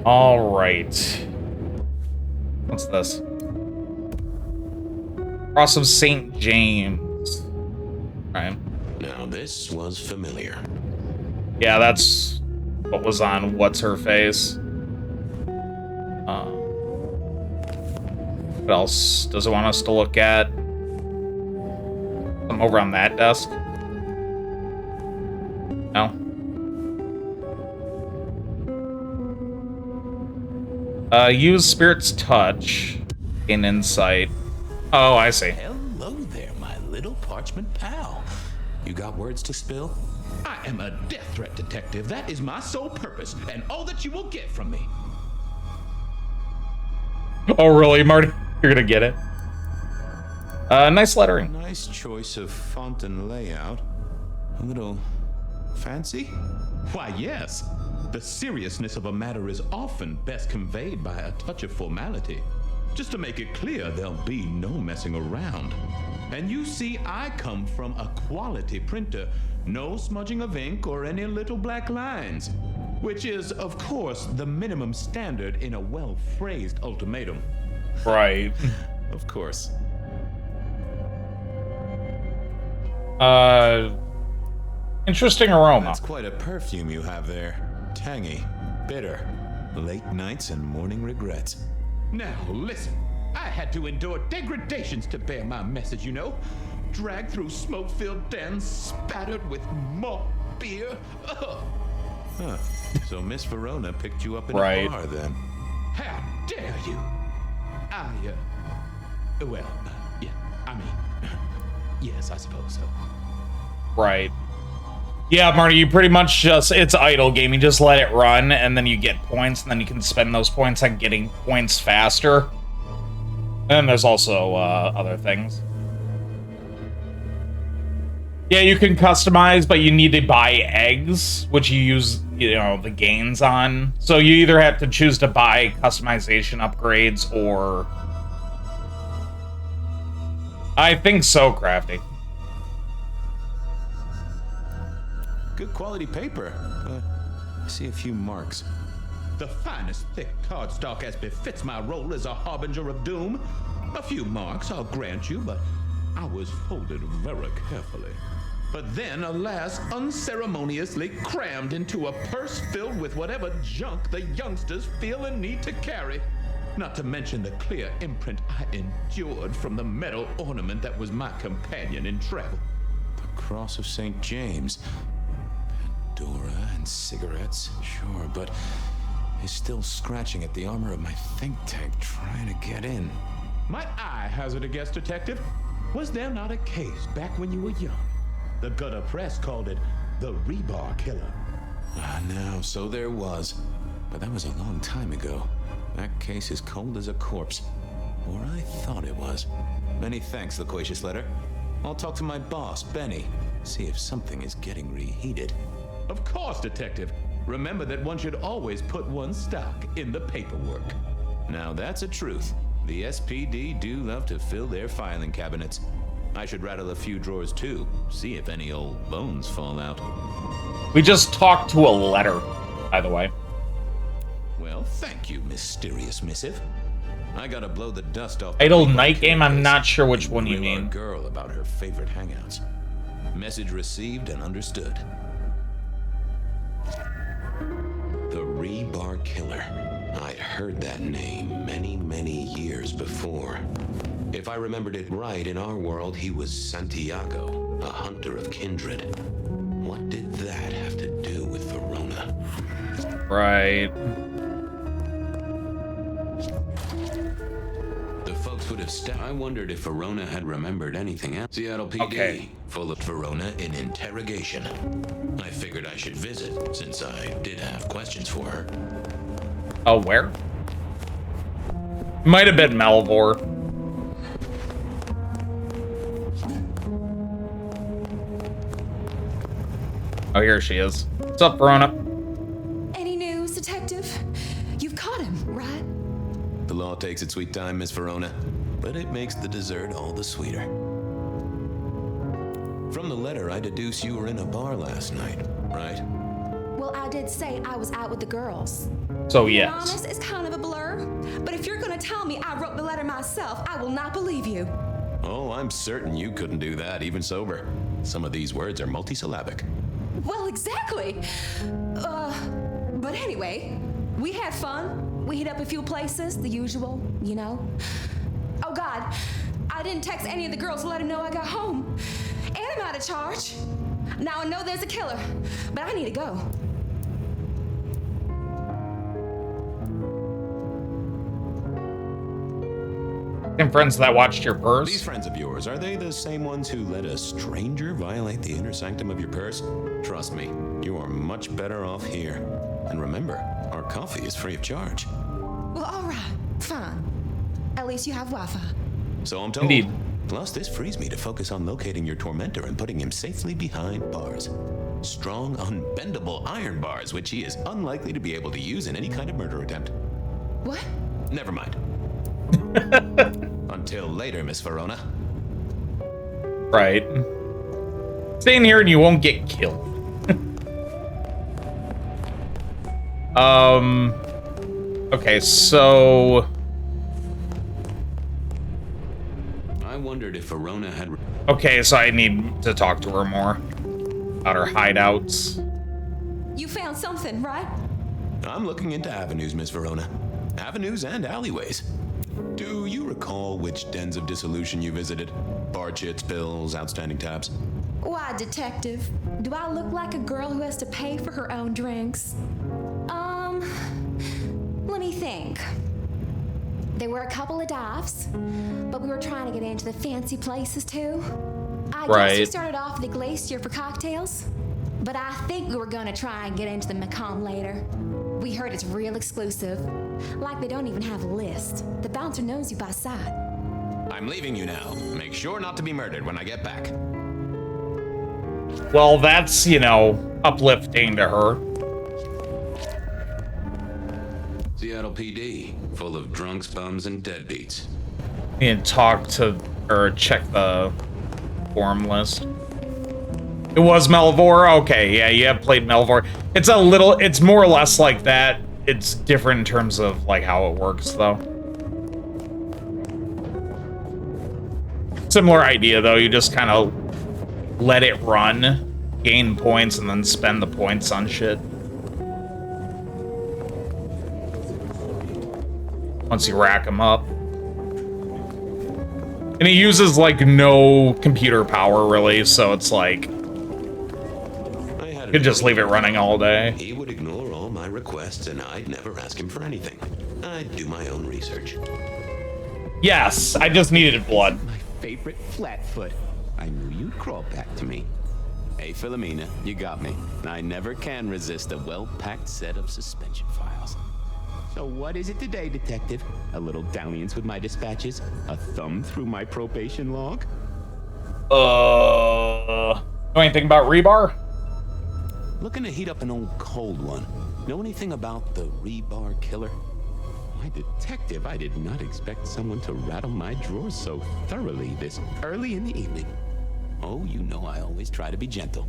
All right. What's this? Cross of St. James. Right. Now this was familiar. Yeah, that's what was on What's Her Face. What else does it want us to look at? I'm over on that desk. No. Use Spirit's Touch. Gain insight. Oh, I see. Hello there, my little parchment pal. You got words to spill? I am a death threat detective. That is my sole purpose, and all that you will get from me. Oh, really, Marty? You're gonna get it. Nice lettering. Nice choice of font and layout. A little fancy? Why, yes. The seriousness of a matter is often best conveyed by a touch of formality. Just to make it clear, there'll be no messing around. And you see, I come from a quality printer. No smudging of ink or any little black lines. Which is, of course, the minimum standard in a well-phrased ultimatum. Right. Of course. Interesting aroma. That's quite a perfume you have there. Tangy, bitter, late nights and morning regrets. Now, listen. I had to endure degradations to bear my message, you know. Dragged through smoke-filled dens, spattered with malt beer. Ugh. Huh. So Miss Verona picked you up in Right. a bar then? How dare you? Yeah, I mean, yes, I suppose so. Right. Yeah, Marty, you pretty much just, it's idle game. You just let it run, and then you get points, and then you can spend those points on getting points faster. And there's also other things. Yeah, you can customize, but you need to buy eggs, which you use, you know, the gains on. So you either have to choose to buy customization upgrades, or... I think so, Crafty. Good quality paper. I see a few marks. The finest thick cardstock as befits my role as a harbinger of doom. A few marks, I'll grant you, but I was folded very carefully. But then, alas, unceremoniously crammed into a purse filled with whatever junk the youngsters feel a need to carry. Not to mention the clear imprint I endured from the metal ornament that was my companion in travel. The Cross of St. James. Pandora and cigarettes, sure, but he's still scratching at the armor of my think tank trying to get in. Might I hazard a guess, detective? Was there not a case back when you were young? The gutter press called it the Rebar killer. No, so there was. But that was a long time ago. That case is cold as a corpse. Or I thought it was. Many thanks, loquacious letter. I'll talk to my boss, Benny. See if something is getting reheated. Of course, detective. Remember that one should always put one's stock in the paperwork. Now that's a truth. The SPD do love to fill their filing cabinets. I should rattle a few drawers too, see if any old bones fall out. We just talked to a letter, by the way. Well, thank you, mysterious missive. I gotta blow the dust off. Idle night game, I'm not sure which one you mean. Girl about her favorite hangouts. Message received and understood. The Rebar Killer. I'd heard that name many, many years before. If I remembered it right, in our world, he was Santiago, a hunter of kindred. What did that have to do with Verona? Right. The folks would have I wondered if Verona had remembered anything else. Seattle PD, Okay. full of Verona in interrogation. I figured I should visit, since I did have questions for her. Oh, where? Might have been Malvor. Oh, here she is. What's up, Verona? Any news, detective? You've caught him, right? The law takes its sweet time, Miss Verona, but it makes the dessert all the sweeter. From the letter, I deduce you were in a bar last night, right? Well, I did say I was out with the girls. So Being yes. honest, it's kind of a blur. But if you're gonna tell me I wrote the letter myself, I will not believe you. Oh, I'm certain you couldn't do that, even sober. Some of these words are multisyllabic. Well, exactly. But anyway, we had fun. We hit up a few places, the usual, you know. Oh God, I didn't text any of the girls to let them know I got home. And I'm out of charge. Now I know there's a killer, but I need to go. And friends that watched your These purse. friends of yours, are they the same ones who let a stranger violate the inner sanctum of your purse? Trust me, you are much better off here. And remember, our coffee is free of charge. Well, all right, fine. At least you have Wi-Fi. So I'm told. Indeed. Plus, this frees me to focus on locating your tormentor and putting him safely behind bars. Strong, unbendable iron bars, which he is unlikely to be able to use in any kind of murder attempt. What? Never mind. Until later, Miss Verona. Right. Stay in here and you won't get killed. Okay, so I wondered if Verona had... okay, so I need to talk to her more about her hideouts. You found something, right? I'm looking into avenues, Miss Verona. Avenues and alleyways. Do you recall which dens of dissolution you visited? Bar chits, bills, outstanding tabs? Why, detective? Do I look like a girl who has to pay for her own drinks? Let me think. There were a couple of dives, but we were trying to get into the fancy places too. I guess we started off at the Glacier for cocktails, but I think we were gonna try and get into the Macomb later. We heard it's real exclusive. Like they don't even have a list. The bouncer knows you by sight. I'm leaving you now. Make sure not to be murdered when I get back. Well, that's, you know, uplifting to her. Seattle PD, full of drunks, bums, and deadbeats. And talk to, or check the forum list. It was Melvor? Okay, yeah, you have played Melvor. It's a little, it's more or less like that. It's different in terms of, like, how it works, though. Similar idea, though. You just kind of let it run, gain points, and then spend the points on shit. Once you rack them up. And he uses, like, no computer power, really, so it's like... you could just leave it running all day. He would ignore all my requests, and I'd never ask him for anything. I'd do my own research. Yes, I just needed blood. My favorite flatfoot. I knew you'd crawl back to me. Hey, Philomena, you got me. I never can resist a well-packed set of suspension files. So what is it today, detective? A little dalliance with my dispatches? A thumb through my probation log? Know anything about Rebar? Looking to heat up an old cold one. Know anything about the Rebar killer? Why, detective, I did not expect someone to rattle my drawers so thoroughly this early in the evening. Oh, you know I always try to be gentle.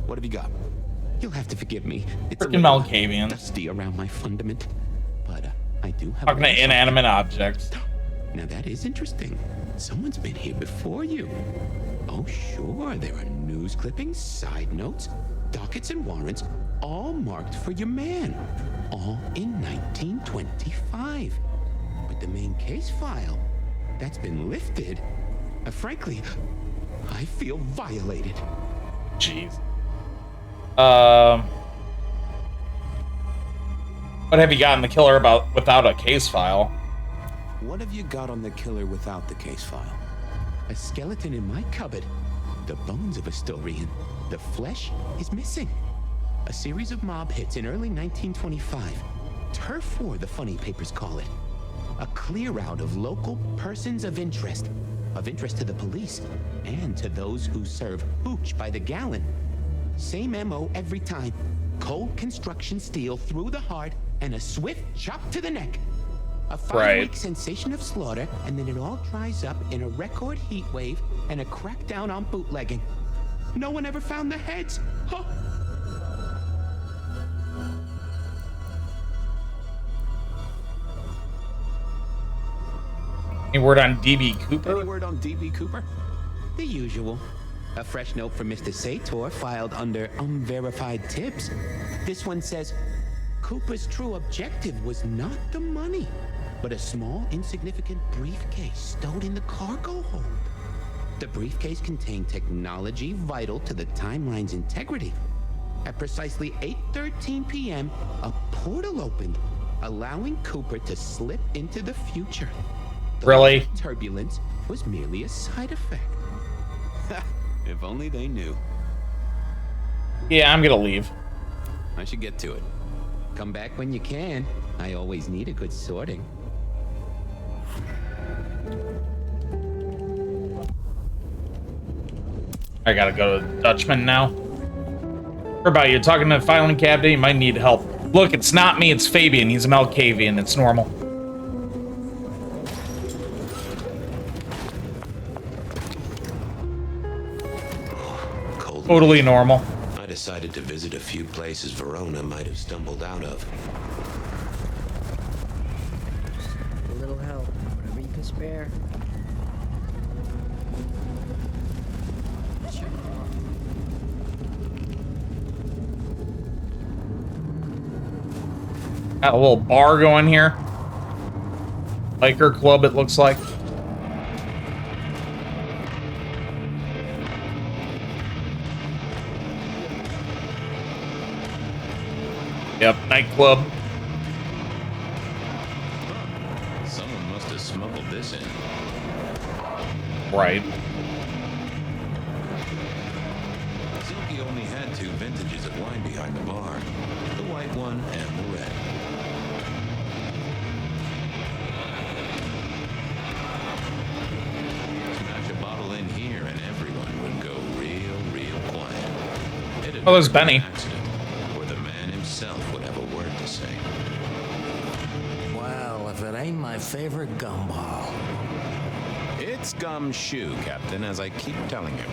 What have you got? You'll have to forgive me. It's Freaking Malkavian. dusty around my fundament. But I do have Talking to inanimate objects. Now that is interesting. Someone's been here before you. Oh, sure. There are news clippings, side notes, dockets and warrants, all marked for your man. All in 1925. But the main case file, that's been lifted. Frankly, I feel violated. Jeez. What have you got on the killer about without a case file? What have you got on the killer without the case file? A skeleton in my cupboard. The bones of a Storian. The flesh is missing. A series of mob hits in early 1925. Turf war, the funny papers call it. A clear out of local persons of interest to the police and to those who serve hooch by the gallon. Same MO every time. Cold construction steel through the heart and a swift chop to the neck. A 5-week sensation of slaughter, and then it all dries up in a record heat wave and a crackdown on bootlegging. No one ever found the heads. Huh. Any word on DB Cooper? Any word on DB Cooper? The usual. A fresh note from Mr. Sator filed under unverified tips. This one says, Cooper's true objective was not the money, but a small, insignificant briefcase stowed in the cargo hold. The briefcase contained technology vital to the timeline's integrity. At precisely 8:13 p.m., a portal opened, allowing Cooper to slip into the future. The Really? Turbulence was merely a side effect. If only they knew. Yeah, I'm gonna leave. I should get to it. Come back when you can. I always need a good sorting. I gotta go to Dutchman now. What about you? Talking to the filing cabinet? You might need help. Look, it's not me, it's Fabien. He's a Malkavian. It's normal. Cold. Totally normal. I decided to visit a few places Verona might have stumbled out of. A little help, whatever you can spare. Got a little bar going here. Biker club, it looks like. Yep, nightclub. Someone must have smuggled this in. Right. Silky only had 2 vintages of wine behind the bar. The white one and the red. Smash a bottle in here and everyone would go real quiet. Oh, there's Benny. Accident, where the man himself would have a word to say. Well, if it ain't my favorite gumball. It's gumshoe, Captain, as I keep telling you.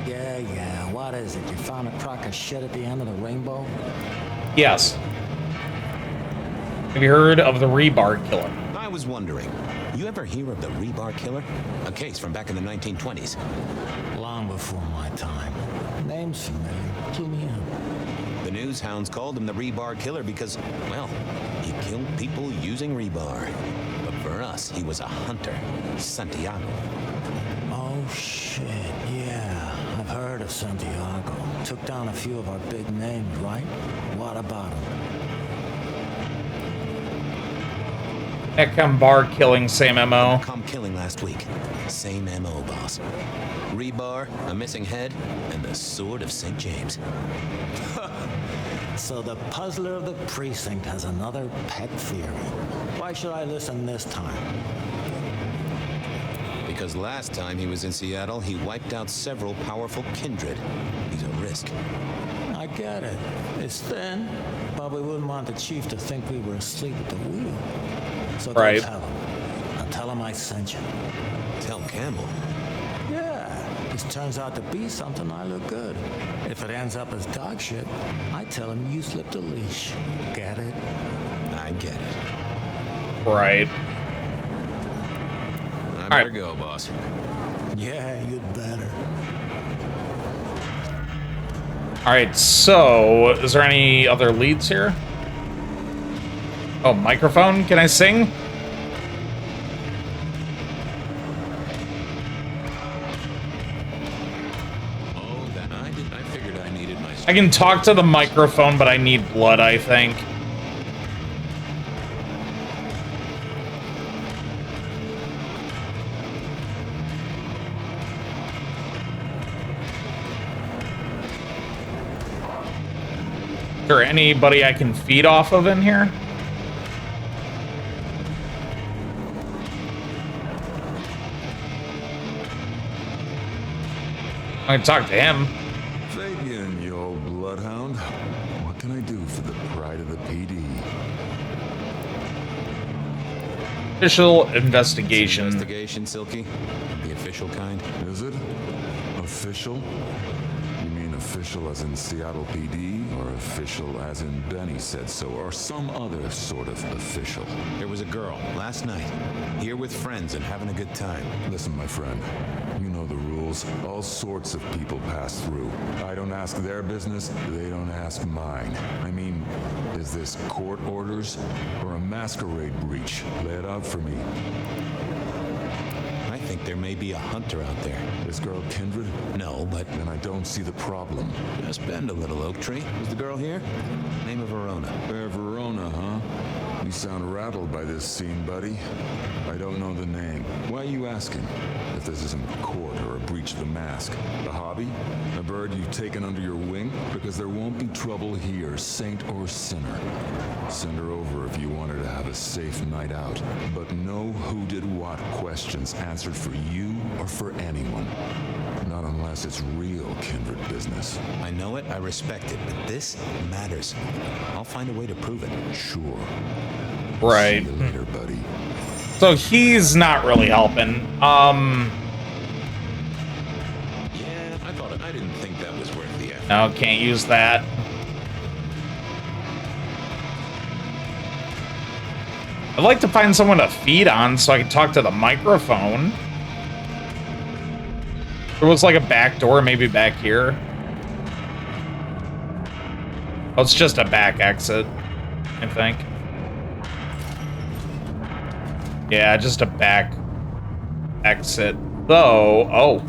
Yeah, what is it? You found a crock of shit at the end of the rainbow? Yes. Have you heard of the Rebar killer? I was wondering, you ever hear of the Rebar killer? A case from back in the 1920s. Long before my time. Name's familiar. Clue me in. The news hounds called him the Rebar killer because, well, he killed people using rebar. But for us, he was a hunter. Santiago. Oh, shit, yeah. I've heard of Santiago. Took down a few of our big names, right? What about him? Eckham bar killing, same MO. Come killing last week. Same MO, boss. Rebar, a missing head, and the sword of St. James. So the puzzler of the precinct has another pet theory. Why should I listen this time? Because last time he was in Seattle, he wiped out several powerful kindred. He's a risk. I get it. It's thin, but we wouldn't want the chief to think we were asleep at the wheel. So Right. don't tell him. I'll tell him I sent you. Tell Campbell. Yeah, this turns out to be something, I look good. If it ends up as dog shit, I tell him you slipped a leash. Get it? I get it. Right. I All better right. go, boss. Yeah, you'd better. Alright, so, is there any other leads here? Oh, microphone? Can I sing? Oh, that I figured I needed my... I can talk to the microphone, but I need blood, I think. Is there anybody I can feed off of in here? I can talk to him. Fabien, you old bloodhound. What can I do for the pride of the PD? Official investigation. Investigation, Silky? The official kind? Is it? Official? You mean Official as in Seattle PD, or official as in Benny said so, or some other sort of official? There was a girl last night, here with friends and having a good time. Listen, my friend, you know the rules. All sorts of people pass through. I don't ask their business, they don't ask mine. I mean, is this court orders or a masquerade breach? Lay it out for me. I think there may be a hunter out there. This girl Kindred? No, but Then I don't see the problem. just bend a little, Oak Tree. Is the girl here? Name of Verona. Verona, huh? You sound rattled by this scene, buddy. I don't know the name. Why are you asking? If this isn't a court or a breach of the mask. A hobby? A bird you've taken under your wing? Because there won't be trouble here, saint or sinner. Send her over if you want her to have a safe night out. But no who did what questions answered for you or for anyone. Not unless it's real kindred business. I know it, I respect it, but this matters. I'll find a way to prove it. Sure. Right. See you later, buddy. So he's not really helping. Yeah, I didn't think that was worth the effort. No, can't use that. I'd like to find someone to feed on so I can talk to the microphone. There was like a back door, maybe back here. Oh, it's just a back exit, I think. Yeah, just a back exit. Though, oh.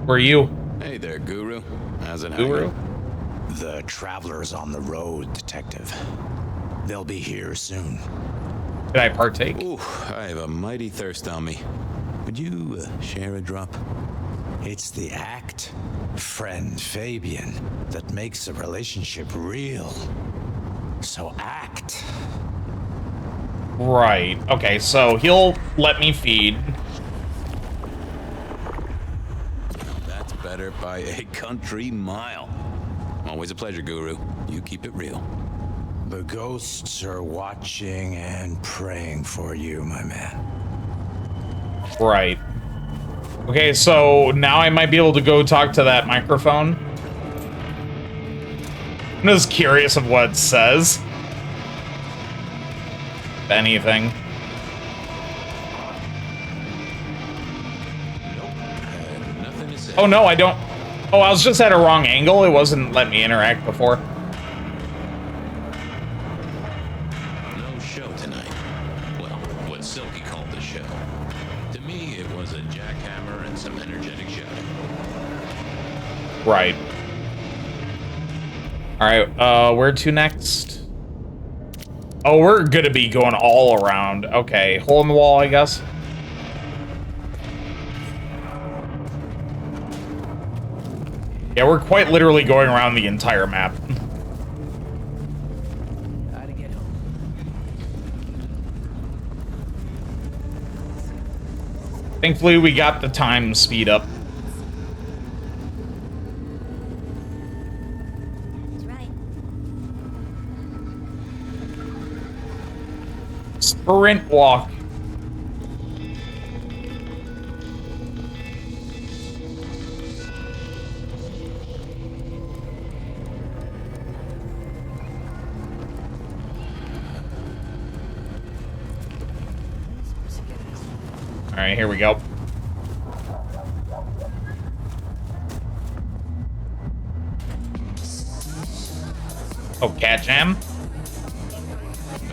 Where are you? Hey there, Guru. How's it Guru? The traveler's on the road, Detective. They'll be here soon. Did I partake? Ooh, I have a mighty thirst on me. Would you share a drop? It's the act, friend Fabien, that makes a relationship real. So act. Right. Okay, so he'll let me feed. That's better by a country mile. Always a pleasure, Guru. You keep it real. The ghosts are watching and praying for you, my man. Right. Okay, so now I might be able to go talk to that microphone. I'm just curious of what it says. If anything. Nope. Nothing to say. Oh, no, I don't. Oh, I was just at a wrong angle. It wasn't letting me interact before. No show tonight. Well, what Silky called the show. To me, it was a jackhammer and some energetic shouting. Right. Alright, where to next? Oh, we're gonna be going all around. Okay, hole in the wall, I guess. Yeah, we're quite literally going around the entire map. Gotta get home. Thankfully, we got the time speed up. He's right. Sprint walk. All right, here we go. Oh, cat jam? A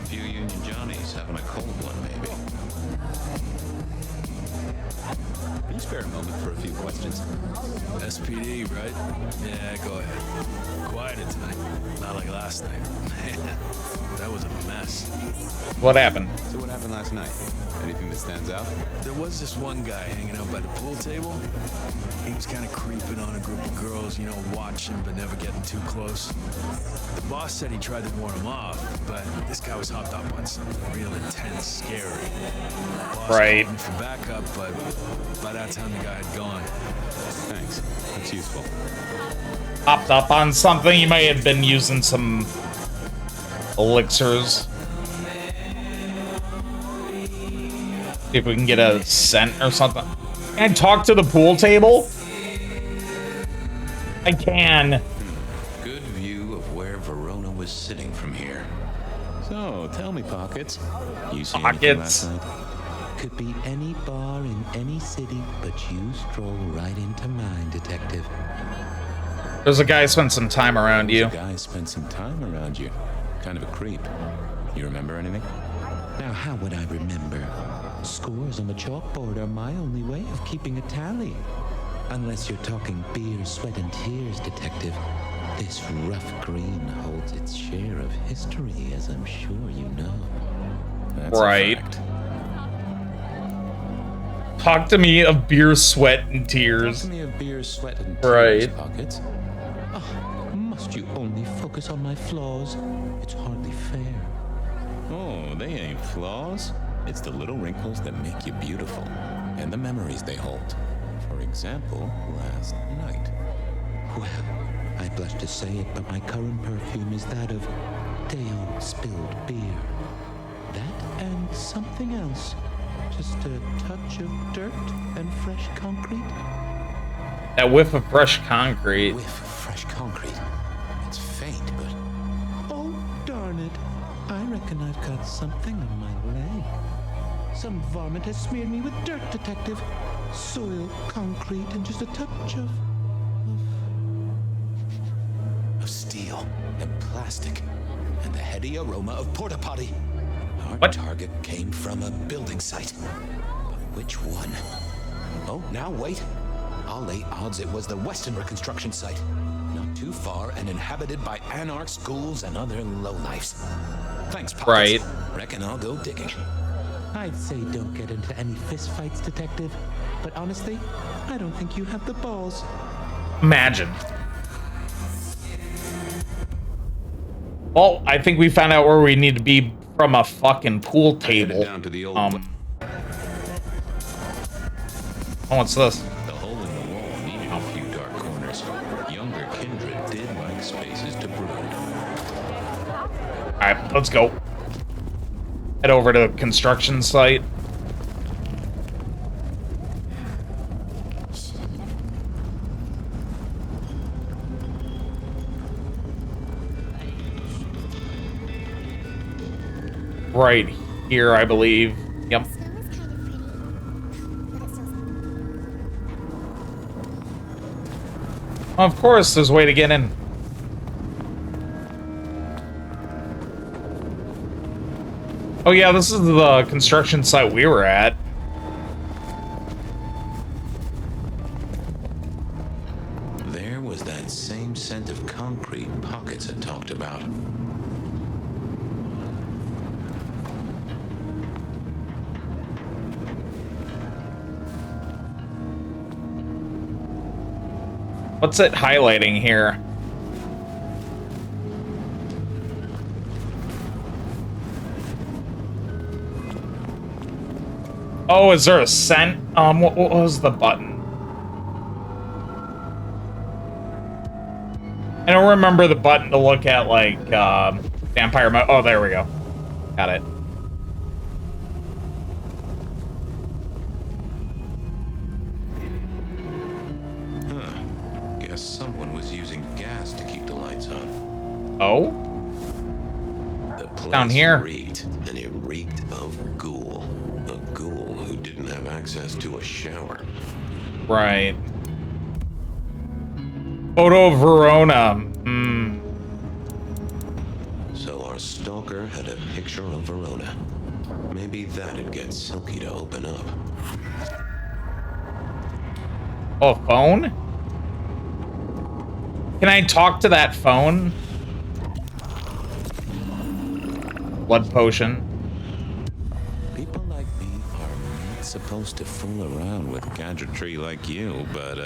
few Union Johnnies having a cold one, maybe. Can you spare a moment for a few questions? SPD, right? Yeah, go ahead. Quieted tonight. Not like last night. Man, that was a mess. What happened? So what happened last night? Anything that stands out? There was this one guy hanging out by the pool table. He was kind of creeping on a group of girls, you know, watching but never getting too close. The boss said he tried to warn him off, but this guy was hopped up on something real intense, scary. Boss Right. called me for backup, but by that time the guy had gone. Thanks. That's useful. Hopped up on something. You may have been using some elixirs. See if we can get a scent or something. Can I talk to the pool table? I can. Good view of where Verona was sitting from here. So, tell me, Pockets. You see anything last night? Could be any bar in any city, but you stroll right into mine, Detective. There's a guy spent some time around you. A guy spent some time around you. Kind of a creep. You remember anything? Now, how would I remember? Scores on the chalkboard are my only way of keeping a tally. Unless you're talking beer, sweat, and tears, Detective. This rough green holds its share of history, as I'm sure you know. That's right. A fact. Talk to me of beer, sweat, and tears. Talk to me of beer, sweat, and tears, right. Pockets. Oh, must you only focus on my flaws? It's hardly fair. Oh, they ain't flaws. It's the little wrinkles that make you beautiful. And the memories they hold. For example, last night. Well, I blush to say it, but my current perfume is that of day-old spilled beer. That and something else. Just a touch of dirt and fresh concrete. That whiff of fresh concrete. Whiff of fresh concrete. It's faint, but... Oh, darn it. I reckon I've got something on my leg. Some varmint has smeared me with dirt, Detective. Soil, concrete, and just a touch of steel and plastic and the heady aroma of porta potty. Our target came from a building site. But which one? Oh, now wait. I'll lay odds it was the Western reconstruction site. Not too far and inhabited by anarchs, ghouls, and other lowlifes. Thanks, Pockets. Right. Reckon I'll go digging. I'd say don't get into any fistfights, Detective. But honestly, I don't think you have the balls. Imagine. Well, I think we found out where we need to be from a fucking pool table. Down to the old Oh, what's this? The hole in the wall needed a few dark corners. Younger kindred did like spaces to brood. Alright, let's go. Head over to the construction site. Right here, I believe. Yep. Of course, there's a way to get in. Oh yeah, this is the construction site we were at. There was that same scent of concrete Pockets had talked about. What's it highlighting here? Oh, is there a scent? What was the button? I don't remember the button to look at, like, vampire mode. Oh, there we go. Got it. Guess someone was using gas to keep the lights on. Oh? The place Down here. reeked, and it reeked of ghoul. A ghoul who didn't have access to a shower. Right. Photo of Verona. Hmm. So our stalker had a picture of Verona. Maybe that'd get Silky to open up. Oh, a phone? Can I talk to that phone? Blood potion. People like me are not supposed to fool around with gadgetry like you, but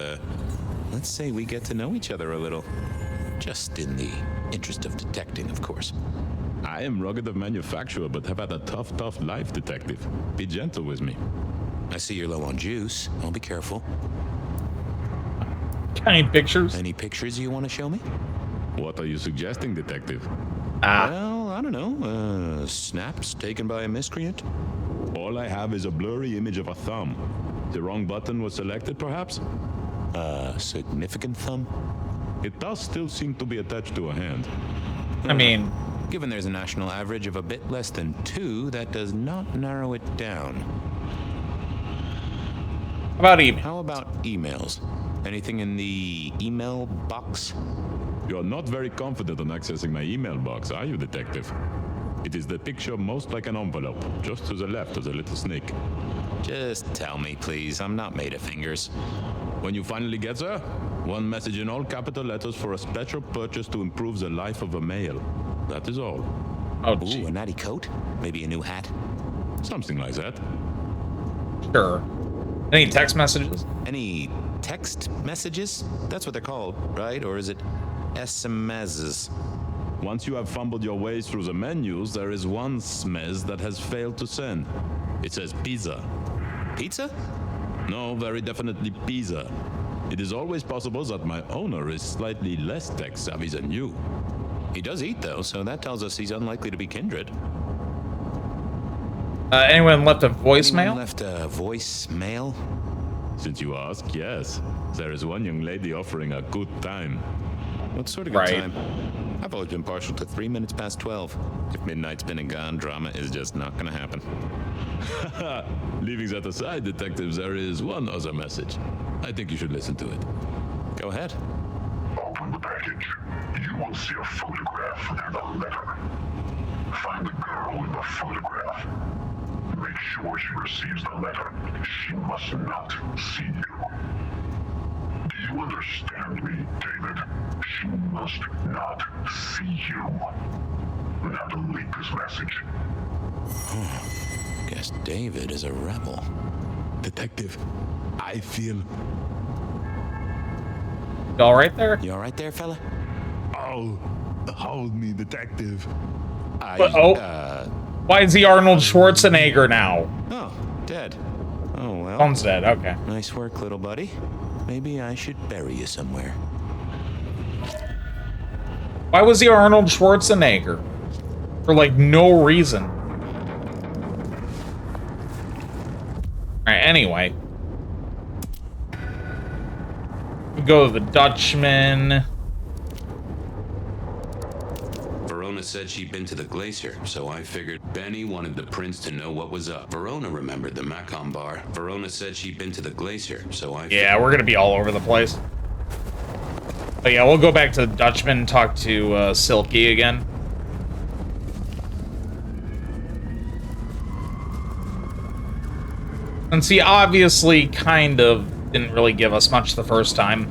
let's say we get to know each other a little. Just in the interest of detecting, of course. I am rugged of manufacture, but have had a tough life, Detective. Be gentle with me. I see you're low on juice. I'll be careful. Any pictures? Any pictures you want to show me? What are you suggesting, Detective? Well, I don't know. Snaps taken by a miscreant? All I have is a blurry image of a thumb. The wrong button was selected, perhaps? Significant thumb? it does still seem to be attached to a hand. I mean, given there's a national average of a bit less than 2, that does not narrow it down. About email. How about emails? Anything in the email box? You're not very confident on accessing my email box, are you, detective? It is the picture most like an envelope, just to the left of the little snake. Just tell me, please. I'm not made of fingers. When you finally get there, one message in all capital letters for a special purchase to improve the life of a male. That is all. Oh, ooh, a natty coat? Maybe a new hat? Something like that. Sure. Any text messages? Any text messages? That's what they're called, right? Or is it SMSs? Once you have fumbled your way through the menus, there is one smez that has failed to send. It says pizza. Pizza? No, very definitely pizza. It is always possible that my owner is slightly less tech savvy than you. He does eat, though, so that tells us he's unlikely to be kindred. Anyone left a voicemail? Anyone left a voicemail? Since you ask, yes. There is one young lady offering a good time. What sort of good time? I've always been partial to 3 minutes past 12. If midnight's been and gone, drama is just not gonna happen. Leaving that aside, detectives, there is one other message. I think you should listen to it. Go ahead. Open the package. You will see a photograph and a letter. Find the girl in the photograph. Make sure she receives the letter. She must not see you. Do you understand me, David? She must not see you. Now delete this message. Guess David is a rebel. Detective, I feel... You all right there? You all right there, fella? Oh, hold me, detective. Why is he Arnold Schwarzenegger now? Oh, dead. Oh, well. Phone's dead, okay. Nice work, little buddy. Maybe I should bury you somewhere. Why was he Arnold Schwarzenegger? For, like, no reason. Alright, anyway. We go to the Dutchman. Verona said she'd been to the glacier, so I figured Benny wanted the prince to know what was up. Verona remembered the Macon bar. Verona said she'd been to the glacier, so I Yeah, we're gonna be all over the place. But yeah, we'll go back to the Dutchman and talk to Silky again. Since he obviously kind of didn't really give us much the first time.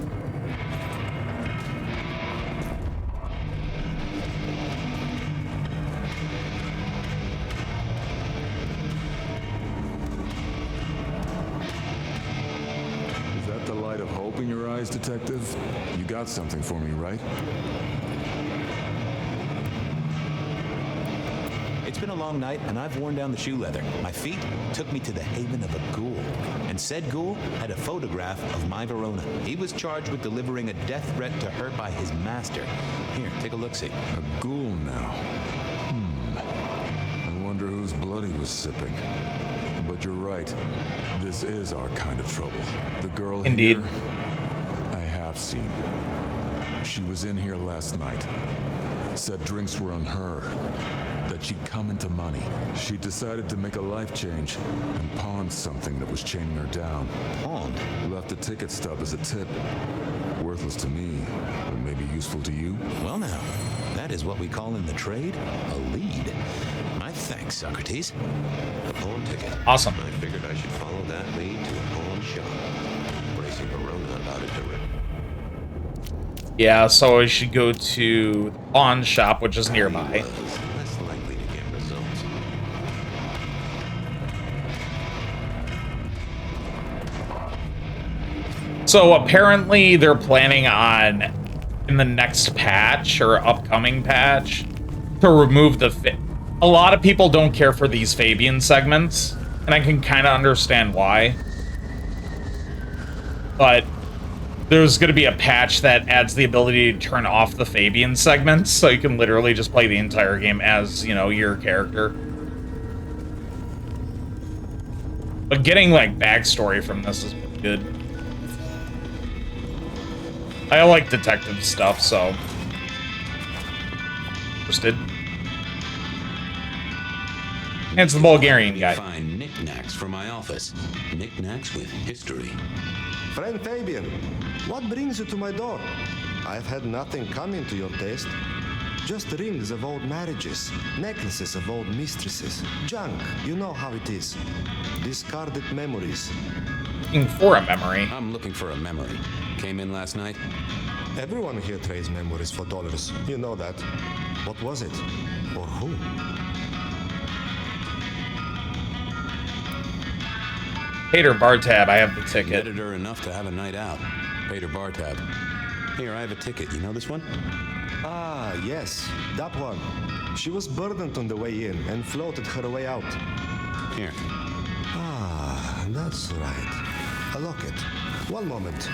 Is that the light of hope in your eyes, detective? You got something for me, right? It's been a long night, and I've worn down the shoe leather. My feet took me to the haven of a ghoul, and said ghoul had a photograph of my Verona. He was charged with delivering a death threat to her by his master. Here, take a look-see. A ghoul now. I wonder whose blood he was sipping. But you're right. This is our kind of trouble. The girl Indeed. here, I have seen. She was in here last night. Said drinks were on her. That she'd come into money. She decided to make a life change and pawned something that was chaining her down. Pawned? Left a ticket stub as a tip. Worthless to me, but maybe useful to you. Well now, that is what we call in the trade a lead. My thanks, Socrates. A pawn ticket. Awesome. I figured I should follow that lead to a pawn shop. Bracing Verona about it to rip. Yeah, so I should go to the pawn shop, which is nearby. Less likely to get results. So apparently they're planning on, in the next patch, or upcoming patch, to remove the... A lot of people don't care for these Fabien segments, and I can kind of understand why. But there's going to be a patch that adds the ability to turn off the Fabien segments, so you can literally just play the entire game as, you know, your character. But getting, like, backstory from this is good. I like detective stuff, so interested. And it's the Bulgarian guy. Find knickknacks for my office. Knickknacks with history. Friend Fabien, what brings you to my door? I've had nothing coming to your taste. Just rings of old marriages, necklaces of old mistresses, junk, you know how it is. Discarded memories. Looking for a memory. I'm looking for a memory. Came in last night? Everyone here trades memories for dollars, you know that. What was it? Or who? Peter Bartab, I have the ticket. Netted her enough to have a night out. Peter Bartab. Here, I have a ticket. You know this one? Ah, yes, that one. She was burdened on the way in and floated her way out. Here. Ah, that's right. A locket. One moment.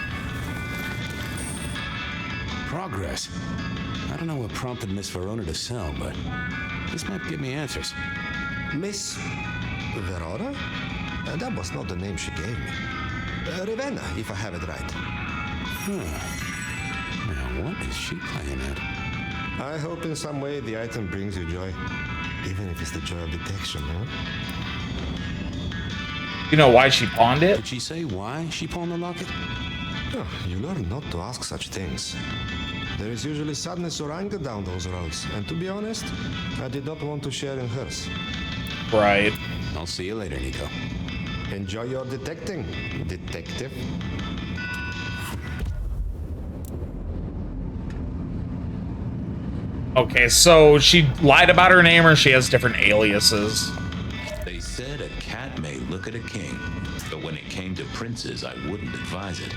Progress. I don't know what prompted Miss Verona to sell, but this might give me answers. Miss Verona? That was not the name she gave me. Ravenna, if I have it right. Now, what is she playing at? I hope in some way the item brings you joy. Even if it's the joy of detection, huh? You know why she pawned it? Did she say why she pawned the locket? Oh, you learn not to ask such things. There is usually sadness or anger down those roads, and to be honest, I did not want to share in hers. Right. I'll see you later, Nico. Enjoy your detecting, detective. Okay, so she lied about her name, or she has different aliases? They said a cat may look at a king, but when it came to princes, I wouldn't advise it.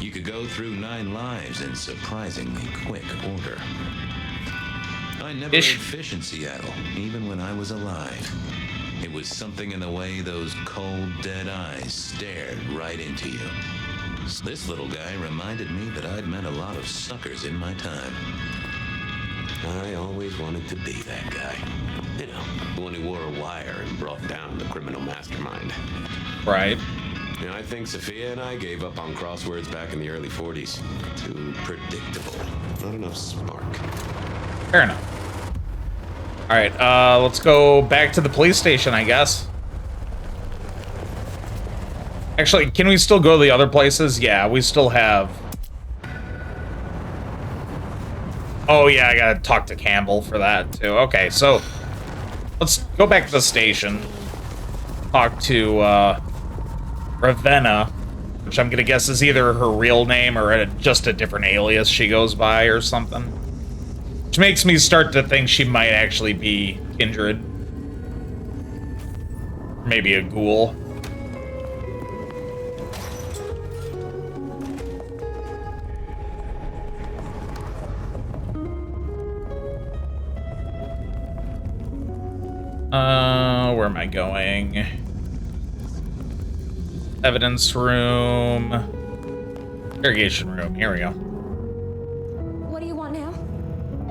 You could go through 9 lives in surprisingly quick order. I never ate fish in Seattle, even when I was alive. It was something in the way those cold, dead eyes stared right into you. This little guy reminded me that I'd met a lot of suckers in my time. I always wanted to be that guy. You know, the one who wore a wire and brought down the criminal mastermind. Right. You know, I think Sophia and I gave up on crosswords back in the early 40s. Too predictable. Not enough spark. Fair enough. All right, let's go back to the police station, I guess. Actually, can we still go to the other places? Yeah, we still have... Oh, yeah, I gotta talk to Campbell for that, too. Okay, so let's go back to the station. Talk to, Ravenna, which I'm gonna guess is either her real name or just a different alias she goes by or something. Which makes me start to think she might actually be kindred. Maybe a ghoul. Where am I going? Evidence room. Interrogation room. Here we go. What do you want now?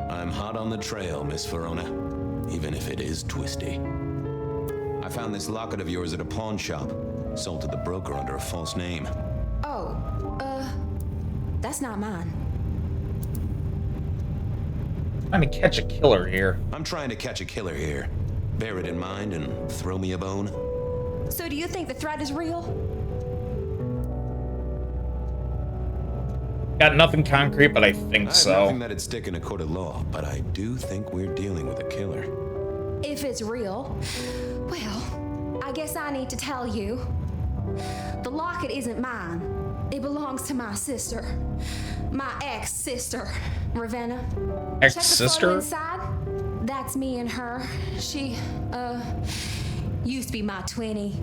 I'm hot on the trail, Miss Verona. Even if it is twisty. I found this locket of yours at a pawn shop. Sold to the broker under a false name. Oh, that's not mine. Trying to catch a killer here. I'm trying to catch a killer here. Bear it in mind and throw me a bone. So do you think the threat is real? Got nothing concrete, but I think so. I have nothing that'd stick in a court of law, but I do think we're dealing with a killer. If it's real, well, I guess I need to tell you. The locket isn't mine. It belongs to my sister. My ex-sister, Ravenna. Ex-sister? Check the photo inside. That's me and her. She, used to be my twinnie.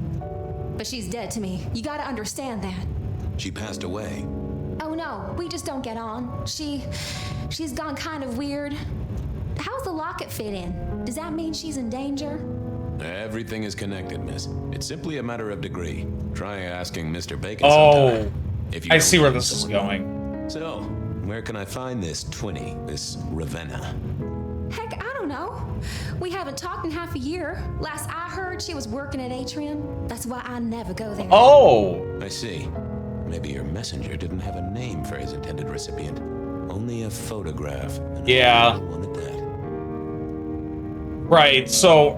But she's dead to me. You gotta understand that. She passed away. Oh no, we just don't get on. She's gone kind of weird. How's the locket fit in? Does that mean she's in danger? Everything is connected, miss. It's simply a matter of degree. Try asking Mr. Bacon sometime. If you I see where this is going. So, where can I find this twinnie, this Ravenna? Heck, I don't know. We haven't talked in half a year. Last I heard, she was working at Atrium. That's why I never go there. Oh! I see. Maybe your messenger didn't have a name for his intended recipient. Only a photograph. Yeah. One at that. Right, so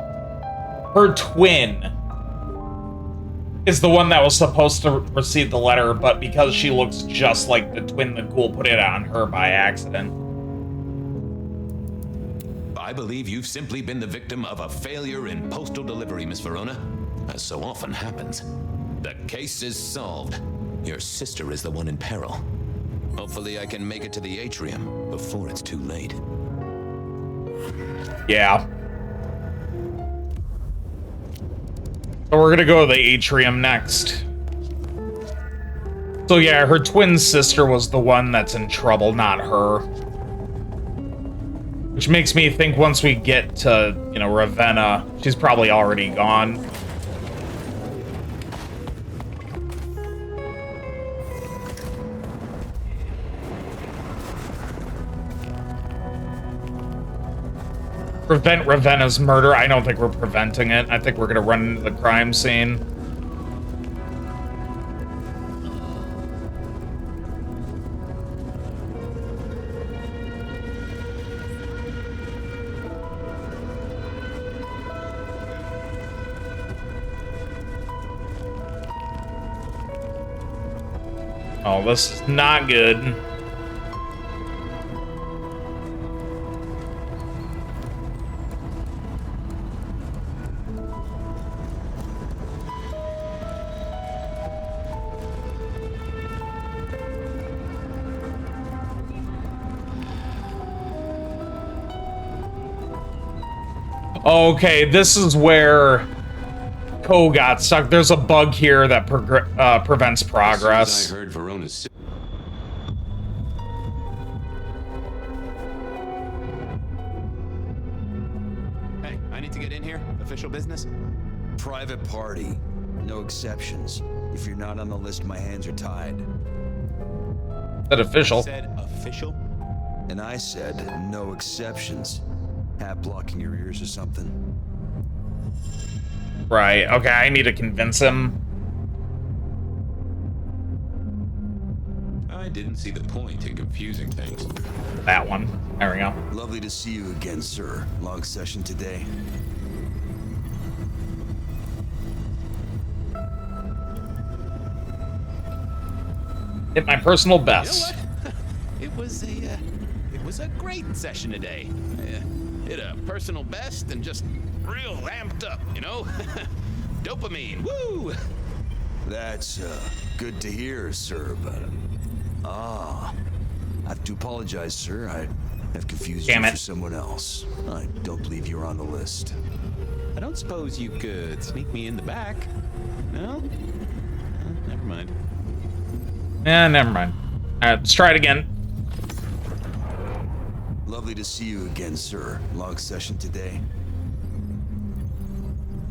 her twin is the one that was supposed to receive the letter, but because she looks just like the twin, the ghoul put it on her by accident. I believe you've simply been the victim of a failure in postal delivery, Miss Verona. As so often happens. The case is solved. Your sister is the one in peril. Hopefully I can make it to the atrium before it's too late. Yeah. So we're gonna go to the atrium next. So yeah, her twin sister was the one that's in trouble, not her. Which makes me think once we get to, you know, Ravenna, she's probably already gone. Prevent Ravenna's murder. I don't think we're preventing it. I think we're gonna run into the crime scene. Oh, this is not good. Okay, this is where Ko got stuck. There's a bug here that prevents progress. I heard Verona's. Hey, I need to get in here. Official business? Private party. No exceptions. If you're not on the list, my hands are tied. Is that official? I said official? And I said no exceptions. Hat blocking your ears or something. Right, okay, I need to convince him. I didn't see the point in confusing things. That one. There we go. Lovely to see you again, sir. Long session today. Hit my personal best. You know what? It was a great session today. Hit a personal best and just real amped up, you know? Dopamine, woo! That's good to hear, sir, but... I have to apologize, sir. I have confused you for someone else. I don't believe you're on the list. I don't suppose you could sneak me in the back, no? Never mind. Yeah, never mind. Alright, let's try it again. Lovely to see you again, sir. Long session today.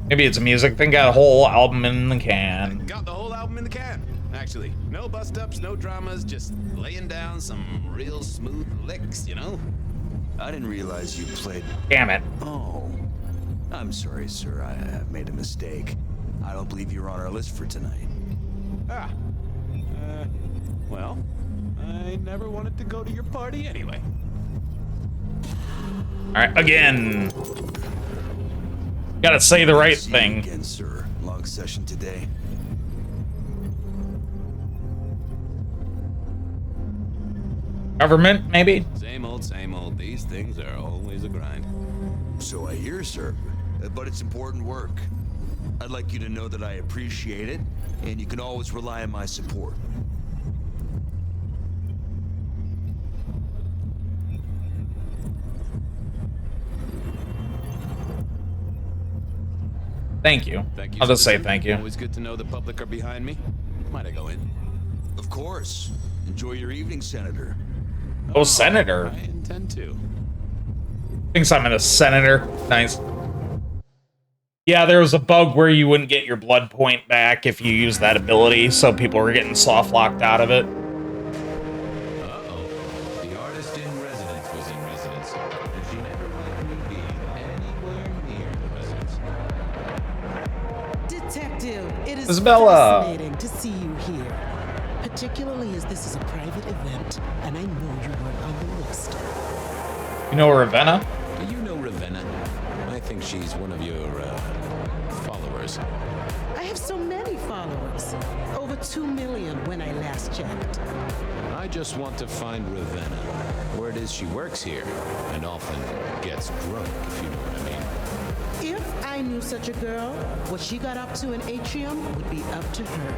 Maybe it's a music thing. Got a whole album in the can. Got the whole album in the can, actually. No bust-ups, no dramas, just laying down some real smooth licks, you know? I didn't realize you played... Damn it. Oh. I'm sorry, sir. I have made a mistake. I don't believe you're on our list for tonight. Ah. Well, I never wanted to go to your party anyway. Alright, again. Gotta say the right thing. Again, sir. Long session today. Government, maybe? Same old, same old. These things are always a grind. So I hear, sir. But it's important work. I'd like you to know that I appreciate it, and you can always rely on my support. Thank you. Thank you. I'll just say thank you. Always good to know the public are behind me. Might I go in? Of course. Enjoy your evening, Senator. Oh, Senator. I intend to. Thinks I'm a senator. Nice. Yeah, there was a bug where you wouldn't get your blood point back if you used that ability, so people were getting soft locked out of it. The artist in residence was in residence, and she never let me be anywhere near the residence. Detective, it is Isabella. fascinating to see you here. particularly as this is a private event, and I know you weren't on the list. You know Ravenna? Do you know Ravenna? I think she's one of your, followers. I have so many followers. Over 2 million when I last checked. I just want to find Ravenna. Word is she works here, and often gets drunk, if you know what I mean. If I knew such a girl, what she got up to in Atrium would be up to her.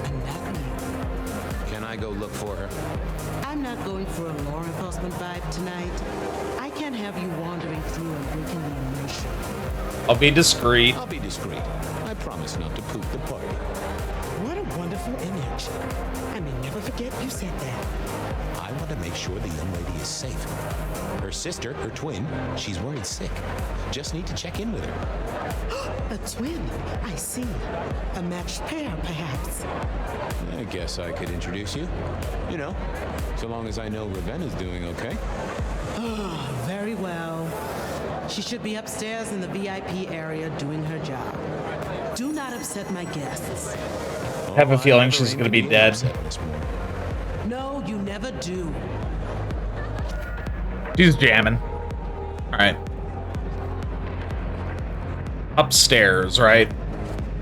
And not me. Can I go look for her? I'm not going for a law enforcement vibe tonight. I can't have you wandering through and breaking the immersion. I'll be discreet. I'll be discreet. I promise not to poop the party. What a wonderful image. I may never forget you said that. I want to make sure the young lady is safe. Her sister, her twin, she's worried sick. Just need to check in with her. A twin, I see. A matched pair, perhaps. I guess I could introduce you. You know, so long as I know Ravenna's doing okay. Oh, very well. She should be upstairs in the VIP area doing her job. Do not upset my guests. I have a feeling she's gonna be dead. No, you never do. She's jamming. Alright. Upstairs, right?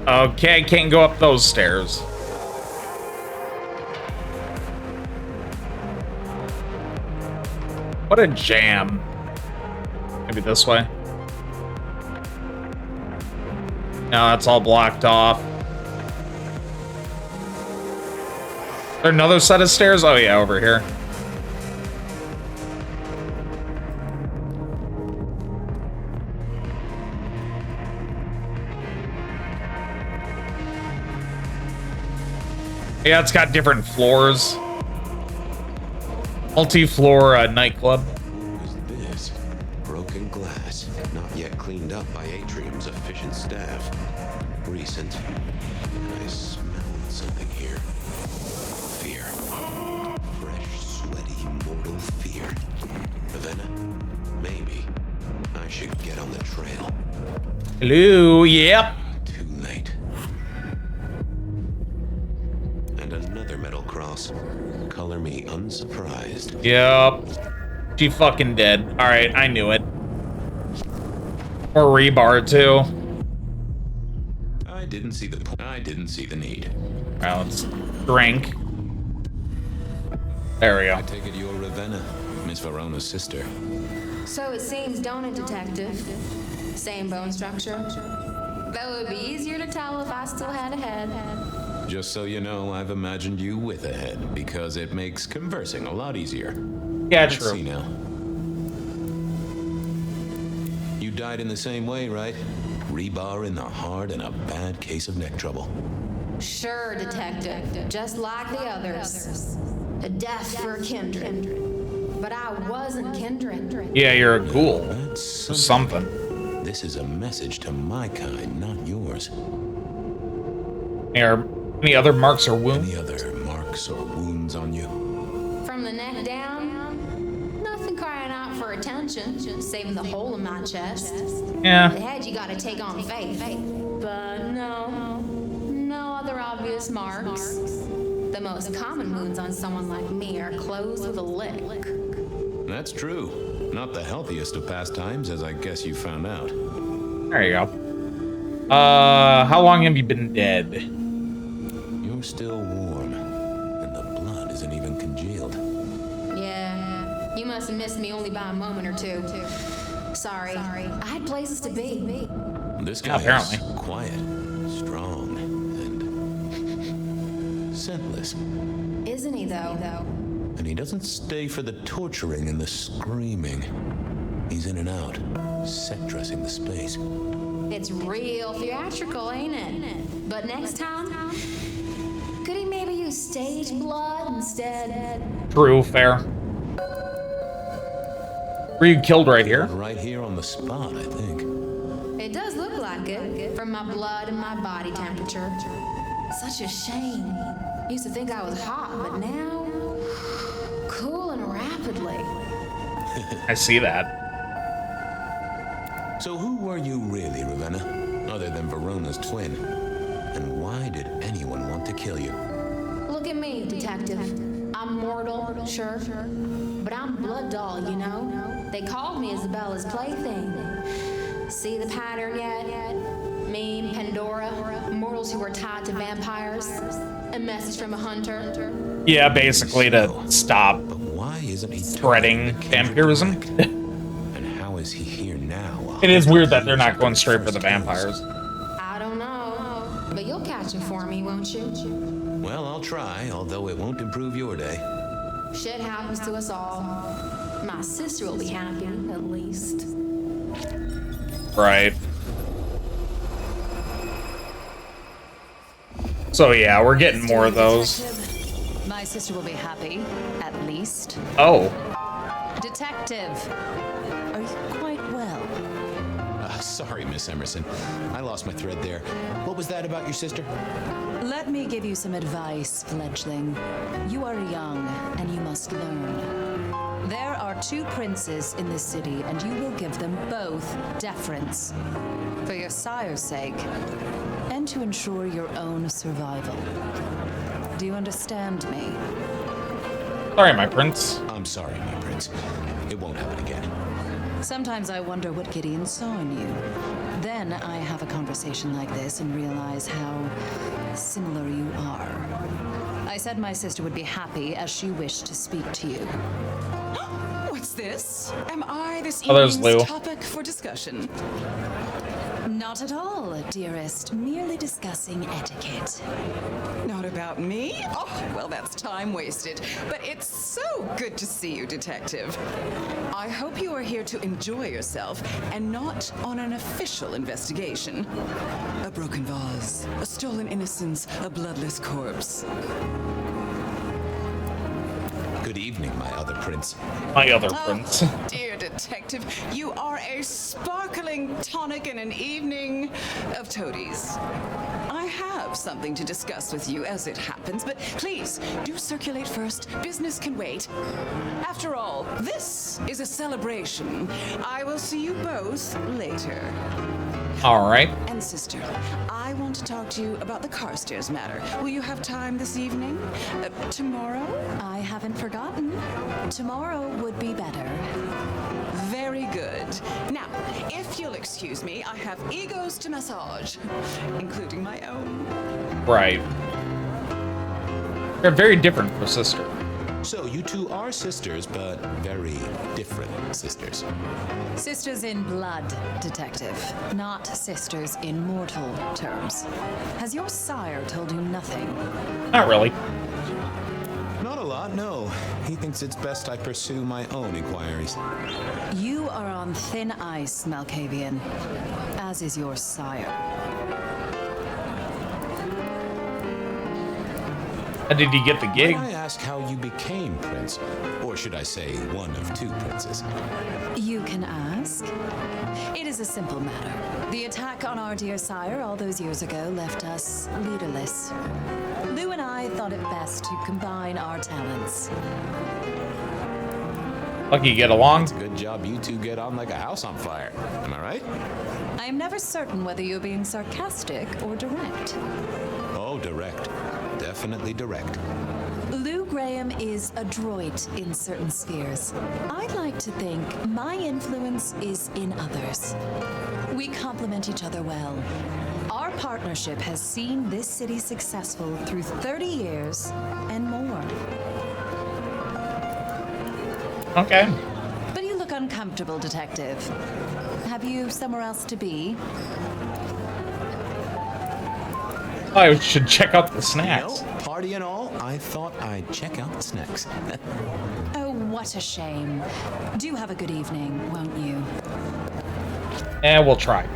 Okay, can't go up those stairs. What a jam. Maybe this way. No, that's all blocked off. Is there another set of stairs? Oh yeah, over here. Yeah, it's got different floors. Multi-floor nightclub. What is this? Broken glass, not yet cleaned up by Atrium's efficient staff. Recent. I smelled something here. Fear. Fresh, sweaty, mortal fear. Ravenna, maybe I should get on the trail. Hello, yep. Too late. And another metal cross. Color me unsurprised. Yep. She fucking dead. Alright, I knew it. Or Rebar, too. I didn't see the need. Alright, let's drink. There we go. I take it you're Ravenna, Miss Verona's sister. So it seems, don't it, Detective? Same bone structure. That would be easier to tell if I still had a head. Just so you know, I've imagined you with a head, because it makes conversing a lot easier. Yeah, Let's true. see now. You died in the same way, right? Rebar in the heart and a bad case of neck trouble. Sure, Detective. Just like the others. A death for a kindred. But I wasn't kindred. Yeah, you're a ghoul. That's something. This is a message to my kind, not yours. Any other marks or wounds? Any other marks or wounds on you? From the neck down, nothing crying out for attention, just saving the hole in my chest. Yeah. The head you gotta take on faith. But no other obvious marks. The most common wounds on someone like me are closed with a lick. That's true. Not the healthiest of pastimes, as I guess you found out. There you go. How long have you been dead? You're still warm, and the blood isn't even congealed. Yeah, you must have missed me only by a moment or two. Sorry. I had places to be. This guy apparently. is quiet, strong, and scentless. Isn't he, though? And he doesn't stay for the torturing and the screaming. He's in and out, set dressing the space. It's real theatrical, ain't it? But next time, could he maybe use stage blood instead? True, fair. Were you killed right here? Right here on the spot, I think. It does look like it, from my blood and my body temperature. Such a shame. Used to think I was hot, but now, cooling rapidly. I see that. So who were you really, Ravenna? Other than Verona's twin? And why did anyone want to kill you? Look at me, detective. I'm mortal, sure, but I'm blood doll, you know? They called me Isabella's plaything. See the pattern yet? Me, Pandora, mortals who are tied to vampires. A message from a hunter. Yeah, basically to stop Why isn't he spreading vampirism. And how is he here now? It is weird that they're not going straight for the vampires. I don't know, but you'll catch him for me, won't you? Well, I'll try, although it won't improve your day. Shit happens to us all. My sister will be happy, at least. Right. So yeah, we're getting more of those. My sister will be happy, at least. Oh. Detective, are you quite well? Sorry, Miss Emerson. I lost my thread there. What was that about your sister? Let me give you some advice, fledgling. You are young, and you must learn. There are 2 princes in this city, and you will give them both deference. For your sire's sake, and to ensure your own survival. Do you understand me? Sorry, my prince. I'm sorry, my prince. It won't happen again. Sometimes I wonder what Gideon saw in you. Then I have a conversation like this and realize how similar you are. I said my sister would be happy as she wished to speak to you. What's this? Am I this there's evening's Lou. topic for discussion? Not at all, dearest. Merely discussing etiquette. Not about me? Oh, well, that's time wasted. But it's so good to see you, Detective. I hope you are here to enjoy yourself and not on an official investigation. A broken vase, a stolen innocence, a bloodless corpse. Good evening, my other prince. My other prince. Dear Detective, you are a sparkling tonic in an evening of toadies. I have something to discuss with you as it happens, but please do circulate first. Business can wait. After all, this is a celebration. I will see you both later. All right. And sister, I want to talk to you about the Carstairs matter. Will you have time this evening? Tomorrow? I haven't forgotten. Tomorrow would be better. Very good. Now, if you'll excuse me, I have egos to massage, including my own. Right. They're very different for sister. So you 2 are sisters, but very different sisters. Sisters in blood, Detective, not sisters in mortal terms. Has your sire told you nothing? Not really. Not a lot, no. He thinks it's best I pursue my own inquiries. You are on thin ice, Malkavian, as is your sire. How did he get the gig? May I ask how you became prince? Or should I say, one of 2 princes? You can ask. It is a simple matter. The attack on our dear sire all those years ago left us leaderless. Lou and I thought it best to combine our talents. Lucky you get along. It's a good job you 2 get on like a house on fire. Am I right? I am never certain whether you're being sarcastic or direct. Oh, direct. Definitely direct. Lou Graham is adroit in certain spheres. I'd like to think my influence is in others. We complement each other well. Our partnership has seen this city successful through 30 years and more. Okay. But you look uncomfortable, Detective. Have you somewhere else to be? I should check out the snacks. You know, party and all, I thought I'd check out the snacks. Oh, what a shame. Do have a good evening, won't you? We'll try.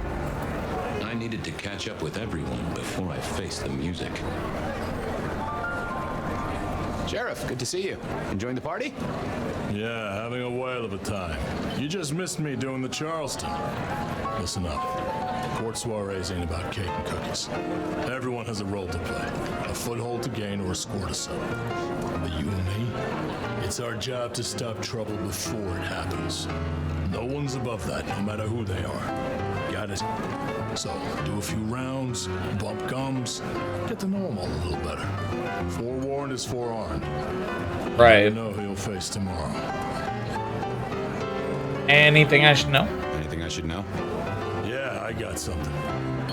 I needed to catch up with everyone before I faced the music. Sheriff, good to see you. Enjoying the party? Yeah, having a whale of a time. You just missed me doing the Charleston. Listen up. Court soirees ain't about cake and cookies. Everyone has a role to play, a foothold to gain or a score to settle. But you and me, it's our job to stop trouble before it happens. No one's above that, no matter who they are. get it? So, do a few rounds, bump gums, get to know him all a little better. Forewarned is forearmed. Right. You know who you'll face tomorrow. Anything I should know? Anything I should know? Yeah, I got something.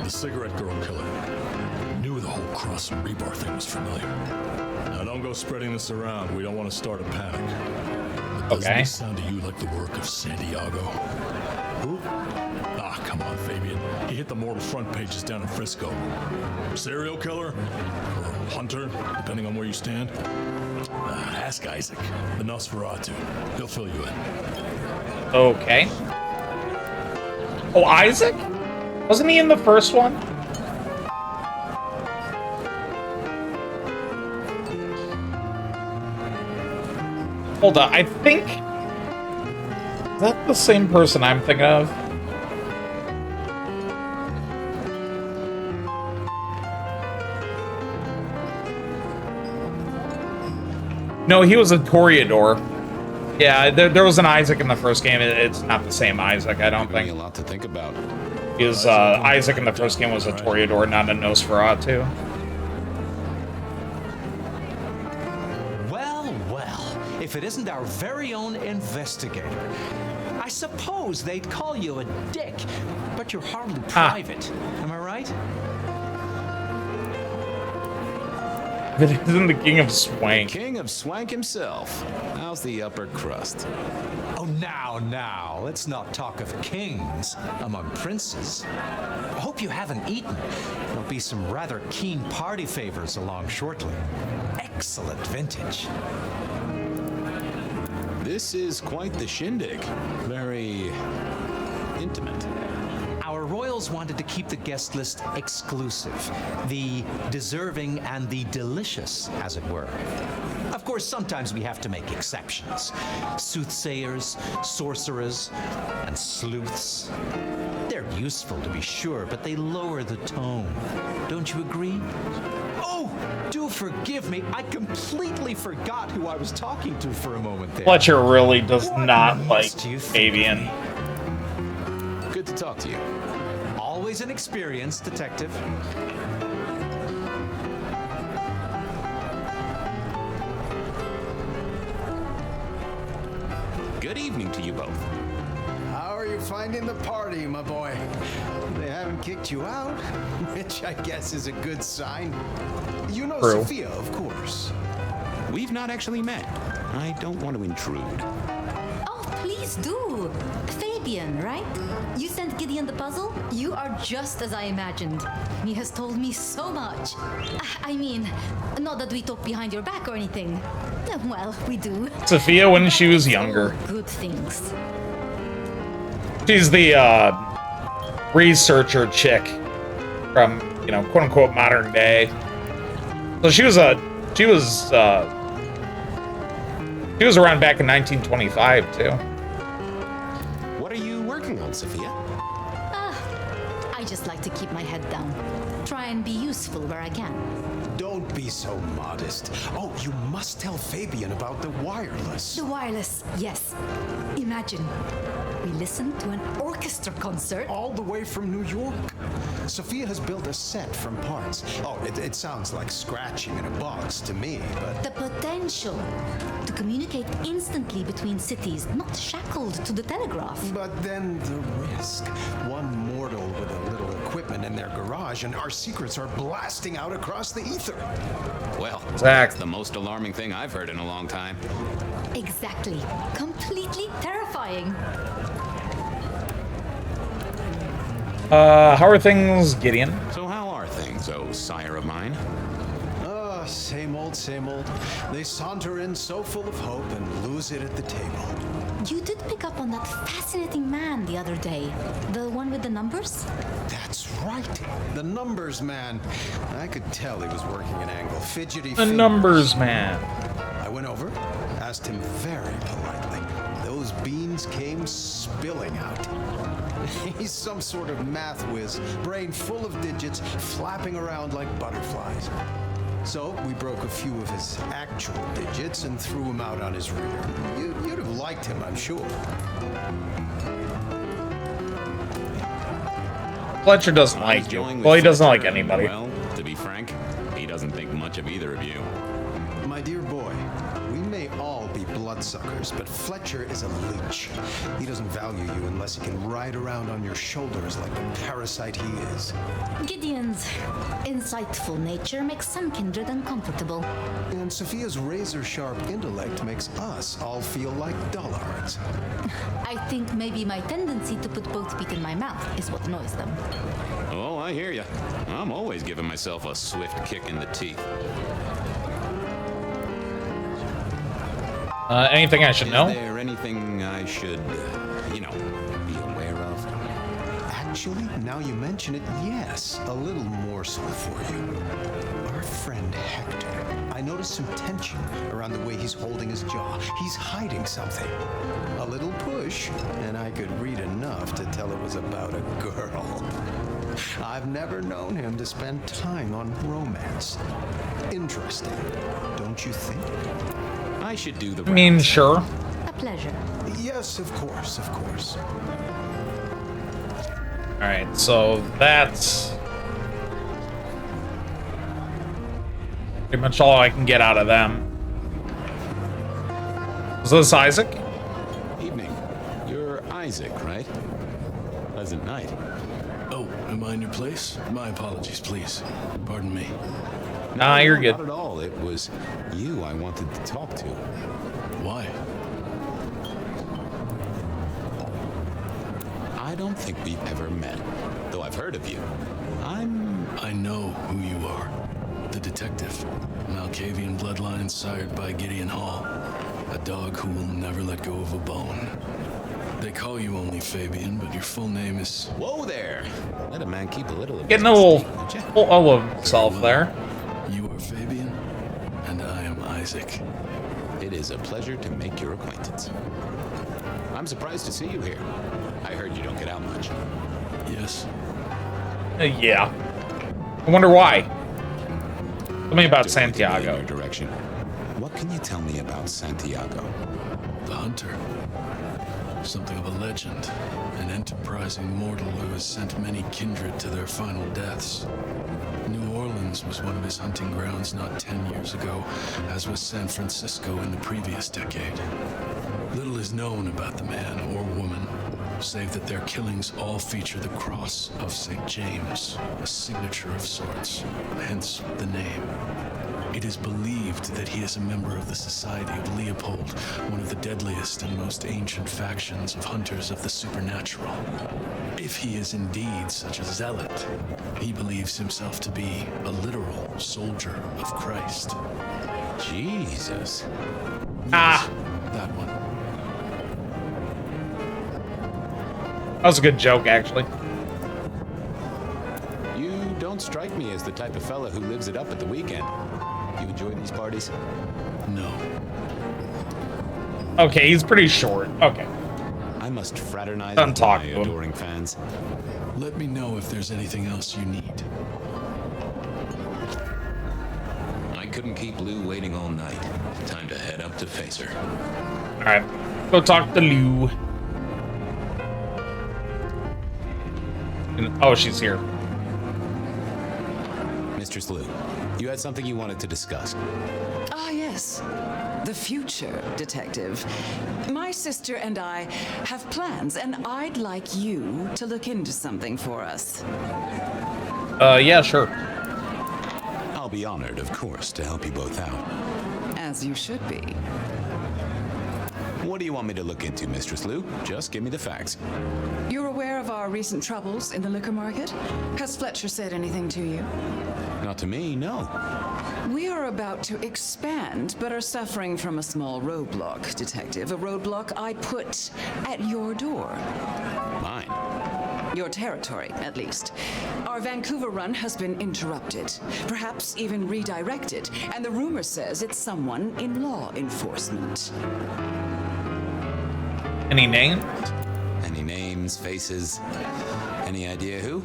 The cigarette girl killer. Knew the whole cross and rebar thing was familiar. Now don't go spreading this around. We don't want to start a panic. But doesn't this sound to you like the work of Santiago? Who? Ah, come on, Fabien. He hit the mortal front pages down in Frisco. Serial killer? Or hunter, depending on where you stand? Ask Isaac, the Nosferatu. He'll fill you in. Okay. Oh, Isaac? Wasn't he in the first one? Hold on, I think... Is that the same person I'm thinking of? No, he was a Toreador. Yeah, there was an Isaac in the first game. It's not the same Isaac, I don't think. A lot to think about. Because Isaac in the first game was a Toreador, not a Nosferatu. Well, if it isn't our very own investigator. I suppose they'd call you a dick, but you're hardly private. Am I right? But isn't the King of Swank? King of Swank himself. How's the upper crust? Oh, now, let's not talk of kings among princes. I hope you haven't eaten. There'll be some rather keen party favors along shortly. Excellent vintage. This is quite the shindig. Very intimate. Our royals wanted to keep the guest list exclusive. The deserving and the delicious, as it were. Of course, sometimes we have to make exceptions. Soothsayers, sorcerers, and sleuths. They're useful, to be sure, but they lower the tone. Don't you agree? Oh, do forgive me. I completely forgot who I was talking to for a moment there. Fletcher really does not like Fabien. Good to talk to you. Always an experience, detective. Good evening to you both. How are you finding the party, my boy? They haven't kicked you out, which I guess is a good sign. You know Sophia, of course. We've not actually met. I don't want to intrude. Oh, please do. Fabien, right? You sent Gideon the puzzle? You are just as I imagined. He has told me so much. I mean, not that we talk behind your back or anything. Well, we do. Sophia when she was younger. Good things. She's the researcher chick from, you know, quote unquote modern day. So she was around back in 1925 too. What are you working on, Sophia? I just like to keep my head down. Try and be useful where I can. Don't be so modest. Oh, you must tell Fabien about the wireless. The wireless, yes. Imagine, we listened to an orchestra concert. All the way from New York. Sophia has built a set from parts. Oh, it sounds like scratching in a box to me, but... The potential to communicate instantly between cities, not shackled to the telegraph. But then the risk. One mortal with a little equipment in their garage and our secrets are blasting out across the ether. Well, that's the most alarming thing I've heard in a long time. Exactly. Completely terrifying. How are things, Gideon? So how are things, oh sire of mine? Same old, same old. They saunter in so full of hope and lose it at the table. You did pick up on that fascinating man the other day. The one with the numbers? That's right. The numbers man. I could tell he was working an angle. Fidgety The fingers. numbers man. I went over, asked him very politely. Those beans came spilling out. He's some sort of math whiz, brain full of digits, flapping around like butterflies. So we broke a few of his actual digits and threw him out on his rear. You'd have liked him, I'm sure. Fletcher doesn't like you. Well, he doesn't like anybody. Well, to be frank, he doesn't think much of either of you. My dear boy, we may all be bloodsuckers, but Fletcher is a leech. He doesn't value you unless he can ride around on your shoulders like the parasite he is. Gideon's insightful nature makes some kindred uncomfortable. And Sophia's razor-sharp intellect makes us all feel like dullards. I think maybe my tendency to put both feet in my mouth is what annoys them. Oh, I hear you. I'm always giving myself a swift kick in the teeth. Anything I should know? Is there anything I should, be aware of? Actually, now you mention it, yes, a little morsel for you. Our friend Hector. I noticed some tension around the way he's holding his jaw. He's hiding something. A little push, and I could read enough to tell it was about a girl. I've never known him to spend time on romance. Interesting, don't you think? I should do the I mean, sure. A pleasure. Yes, of course, of course. Alright, so that's pretty much all I can get out of them. Is this Isaac? Evening. You're Isaac, right? Pleasant night. Oh, am I in your place? My apologies, please. Pardon me. Nah, you're good. Not at all. It was you I wanted to talk to. Why? I don't think we've ever met, though I've heard of you. I know who you are. The detective. Masquerade Bloodlines sired by Gideon Hall. A dog who will never let go of a bone. They call you only Fabien, but your full name is... Whoa there! Let a man keep a little of Getting a little full of himself there. You are Fabien, and I am Isaac. It is a pleasure to make your acquaintance. I'm surprised to see you here. I heard you don't get out much. Yes. Yeah. I wonder why. Tell me about Santiago. In your direction. What can you tell me about Santiago? The hunter. Something of a legend. An enterprising mortal who has sent many kindred to their final deaths. New Orleans was one of his hunting grounds not 10 years ago, as was San Francisco in the previous decade. Little is known about the man or woman, save that their killings all feature the cross of St. James, a signature of sorts, hence the name. It is believed that he is a member of the Society of Leopold, one of the deadliest and most ancient factions of hunters of the supernatural. If he is indeed such a zealot, he believes himself to be a literal soldier of Christ. Jesus. Ah. That one. That was a good joke, actually. You don't strike me as the type of fella who lives it up at the weekend. You enjoy these parties? No. Okay, he's pretty short. Okay. I must fraternize Don't with talk my to him. adoring fans. Let me know if there's anything else you need. I couldn't keep Lou waiting all night. Time to head up to face her. Alright. Go talk to Lou. Oh, she's here. Mistress Lou, you had something you wanted to discuss. Ah, yes. The future, Detective. My sister and I have plans, and I'd like you to look into something for us. Yeah, sure. I'll be honored, of course, to help you both out. As you should be. What do you want me to look into, Mistress Lou? Just give me the facts. You're aware of our recent troubles in the liquor market? Has Fletcher said anything to you? Not to me, no. We are about to expand, but are suffering from a small roadblock, Detective. A roadblock I put at your door. Mine? Your territory, at least. Our Vancouver run has been interrupted, perhaps even redirected, and the rumor says it's someone in law enforcement. Any names? Any names, faces? Any idea who?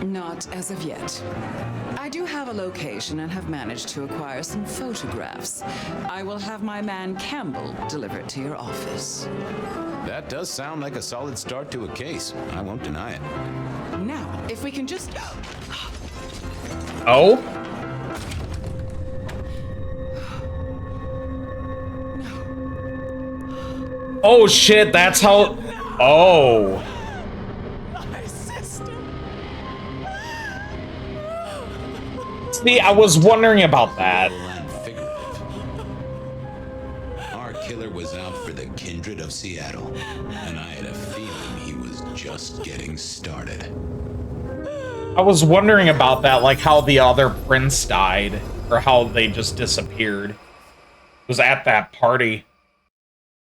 Not as of yet. I do have a location and have managed to acquire some photographs. I will have my man Campbell deliver it to your office. That does sound like a solid start to a case. I won't deny it. Now, If we can just... Oh? Oh shit, that's how... Oh. My sister. See, I was wondering about that. Our killer was out for the kindred of Seattle, and I had a feeling he was just getting started. I was wondering about that, like how the other prince died, or how they just disappeared. It was at that party.